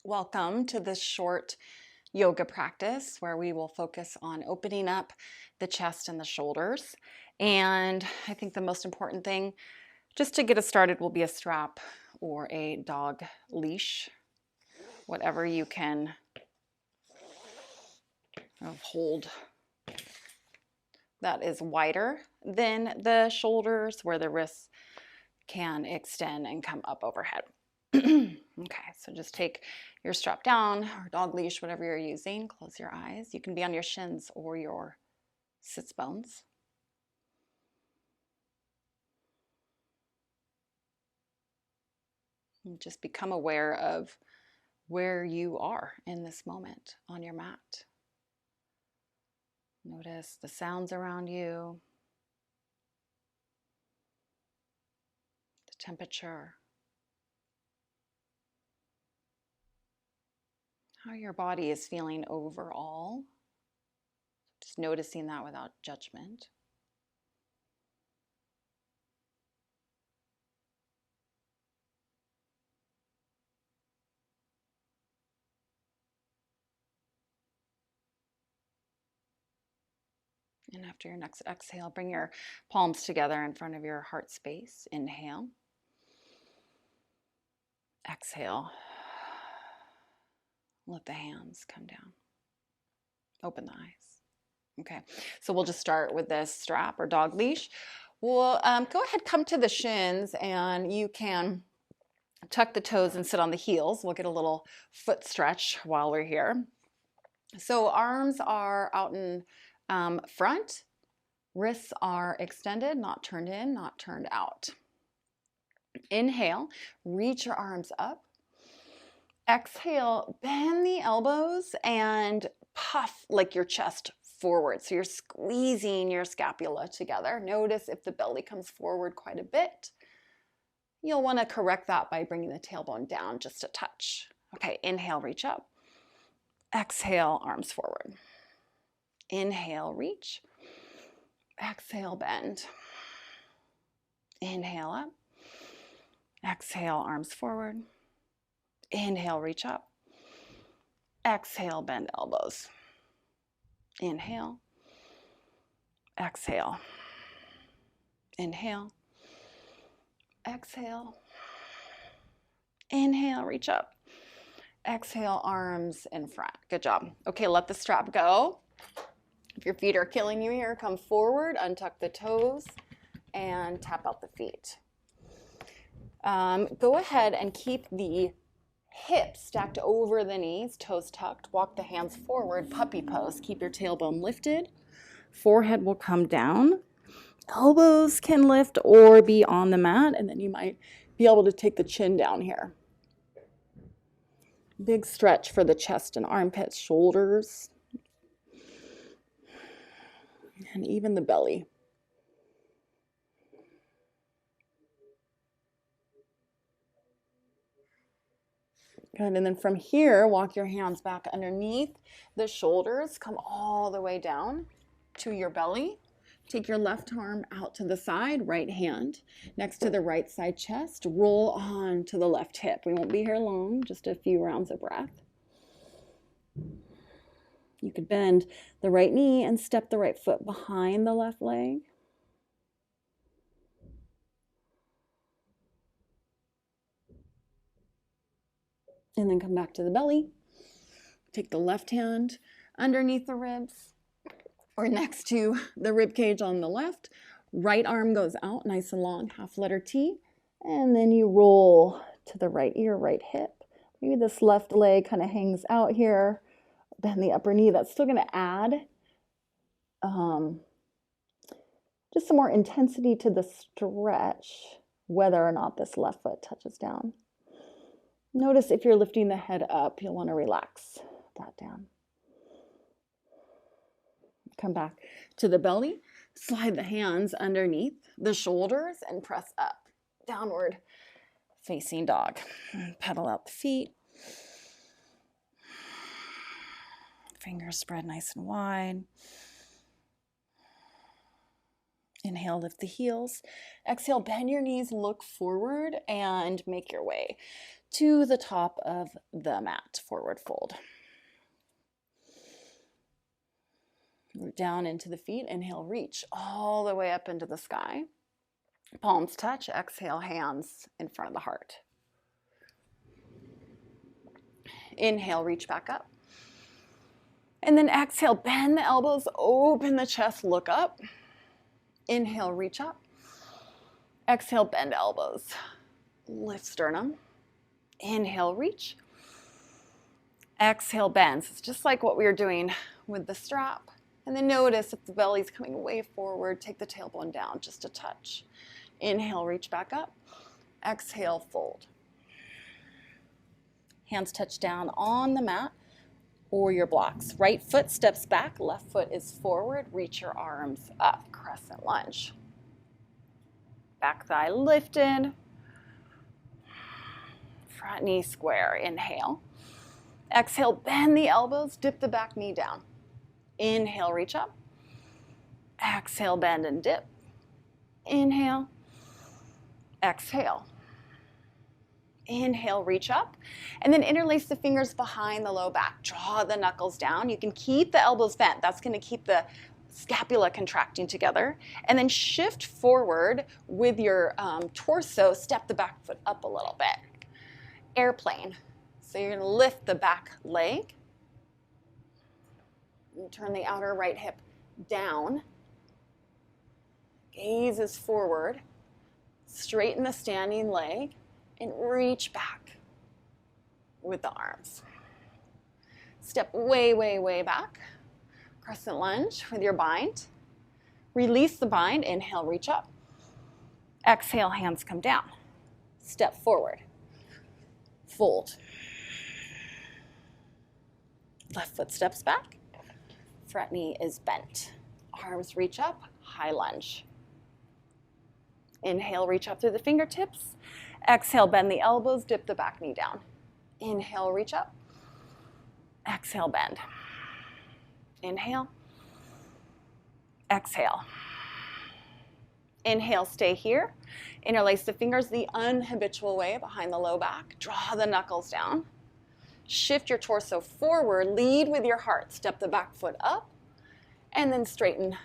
Welcome to this short yoga practice where we will focus on opening up the chest and the shoulders. And I think the most important thing, just to get us started, will be a strap or a dog leash, whatever you can hold that is wider than the shoulders, where the wrists can extend and come up overhead. Okay, so just take your strap down or dog leash, whatever you're using. Close your eyes. You can be on your shins or your sits bones. And just become aware of where you are in this moment on your mat. Notice the sounds around you, the temperature, how your body is feeling overall. Just noticing that without judgment. And after your next exhale, bring your palms together in front of your heart space. Inhale. Exhale. Let the hands come down. Open the eyes. Okay, so we'll just start with this strap or dog leash. We'll go ahead, come to the shins, and you can tuck the toes and sit on the heels. We'll get a little foot stretch while we're here. So arms are out in front. Wrists are extended, not turned in, not turned out. Inhale, reach your arms up. Exhale, bend the elbows and puff like your chest forward. So you're squeezing your scapula together. Notice if the belly comes forward quite a bit. You'll want to correct that by bringing the tailbone down just a touch. Okay, inhale, reach up. Exhale, arms forward. Inhale, reach. Exhale, bend. Inhale up. Exhale, arms forward. Inhale, reach up. Exhale, bend elbows. Inhale. Exhale. Inhale. Exhale. Inhale, reach up. Exhale, arms in front. Good job. Okay, let the strap go. If your feet are killing you here, come forward, untuck the toes, and tap out the feet. Go ahead and keep the hips stacked over the knees, toes tucked. Walk the hands forward, puppy pose. Keep your tailbone lifted. Forehead will come down. Elbows can lift or be on the mat, and then you might be able to take the chin down here. Big stretch for the chest and armpits, shoulders, and even the belly. Good, and then from here, walk your hands back underneath the shoulders, come all the way down to your belly. Take your left arm out to the side, right hand next to the right side chest. Roll on to the left hip. We won't be here long, just a few rounds of breath. You could bend the right knee and step the right foot behind the left leg. And then come back to the belly. Take the left hand underneath the ribs or next to the rib cage on the left. Right arm goes out nice and long, half letter T. And then you roll to the right ear, right hip. Maybe this left leg kind of hangs out here. Bend the upper knee. That's still going to add just some more intensity to the stretch, whether or not this left foot touches down. Notice if you're lifting the head up, you'll want to relax that down. Come back to the belly. Slide the hands underneath the shoulders and press up. Downward facing dog. Pedal out the feet. Fingers spread nice and wide. Inhale, lift the heels. Exhale, bend your knees, look forward, and make your way to the top of the mat, forward fold. Root down into the feet. Inhale, reach all the way up into the sky. Palms touch. Exhale, hands in front of the heart. Inhale, reach back up. And then exhale, bend the elbows, open the chest, look up. Inhale, reach up. Exhale, bend elbows. Lift sternum. Inhale, reach. Exhale, bend. So it's just like what we were doing with the strap. And then notice if the belly's coming way forward, take the tailbone down just a touch. Inhale, reach back up. Exhale, fold. Hands touch down on the mat or your blocks. Right foot steps back, left foot is forward. Reach your arms up, crescent lunge. Back thigh lifted. Front knee square, inhale. Exhale, bend the elbows, dip the back knee down. Inhale, reach up. Exhale, bend and dip. Inhale. Exhale. Inhale, reach up. And then interlace the fingers behind the low back. Draw the knuckles down. You can keep the elbows bent. That's going to keep the scapula contracting together. And then shift forward with your torso. Step the back foot up a little bit. Airplane. So you're going to lift the back leg. And turn the outer right hip down. Gaze is forward. Straighten the standing leg and reach back with the arms. Step way, way, way back. Crescent lunge with your bind. Release the bind. Inhale, reach up. Exhale, hands come down. Step forward. Fold. Left foot steps back. Front knee is bent. Arms reach up. High lunge. Inhale, reach up through the fingertips. Exhale, bend the elbows, dip the back knee down. Inhale, reach up. Exhale, bend. Inhale. Exhale. Inhale, stay here. Interlace the fingers the unhabitual way behind the low back. Draw the knuckles down. Shift your torso forward. Lead with your heart. Step the back foot up. And then straighten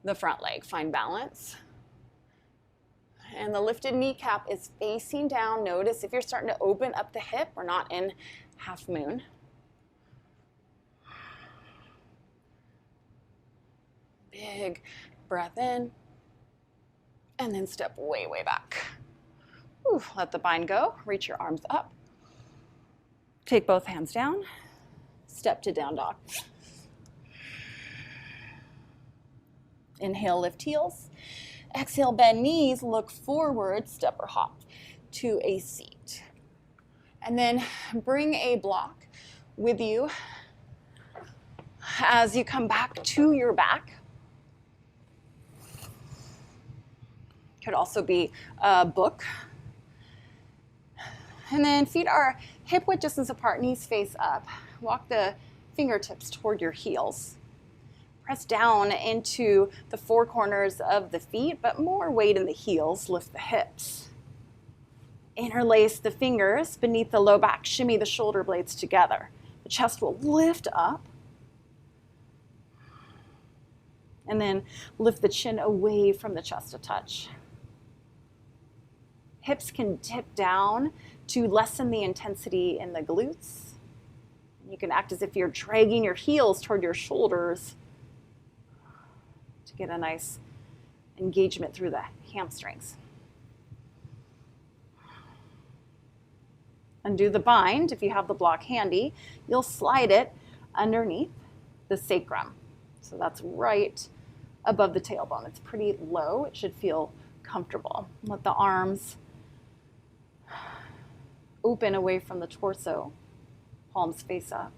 the front leg. Find balance. And the lifted kneecap is facing down. Notice if you're starting to open up the hip, we're not in half moon. Big breath in. And then step way, way back. Ooh, let the bind go. Reach your arms up. Take both hands down. Step to down dog. Inhale, lift heels. Exhale, bend knees, look forward, step or hop to a seat. And then bring a block with you as you come back to your back. Could also be a book. And then feet are hip width distance apart, knees face up. Walk the fingertips toward your heels. Press down into the four corners of the feet, but more weight in the heels. Lift the hips. Interlace the fingers beneath the low back. Shimmy the shoulder blades together. The chest will lift up. And then lift the chin away from the chest a touch. Hips can dip down to lessen the intensity in the glutes. You can act as if you're dragging your heels toward your shoulders to get a nice engagement through the hamstrings. Undo the bind. If you have the block handy, you'll slide it underneath the sacrum. So that's right above the tailbone. It's pretty low. It should feel comfortable. Let the arms open away from the torso. Palms face up.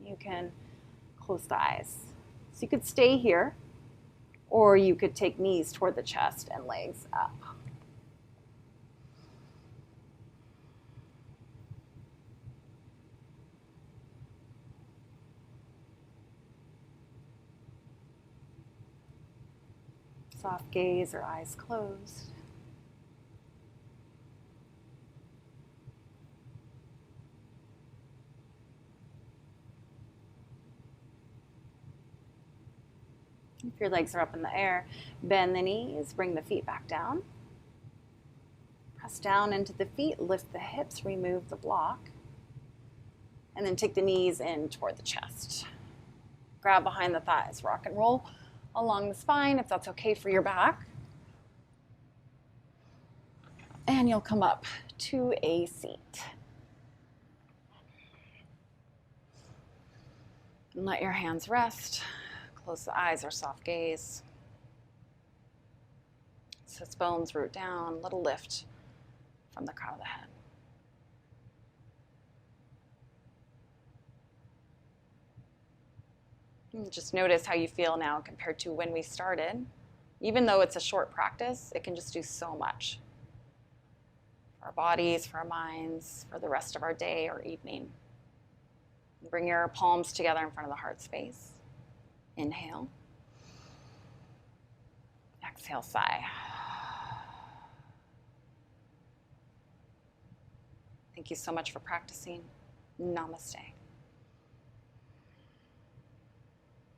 You can close the eyes. So you could stay here, or you could take knees toward the chest and legs up. Soft gaze or eyes closed. If your legs are up in the air, bend the knees, bring the feet back down. Press down into the feet, lift the hips, remove the block. And then take the knees in toward the chest. Grab behind the thighs, rock and roll along the spine if that's okay for your back. And you'll come up to a seat. And let your hands rest. Close the eyes or soft gaze. Sits bones root down, little lift from the crown of the head. And just notice how you feel now compared to when we started. Even though it's a short practice, it can just do so much for our bodies, for our minds, for the rest of our day or evening. Bring your palms together in front of the heart space. Inhale. Exhale, sigh. Thank you so much for practicing. Namaste.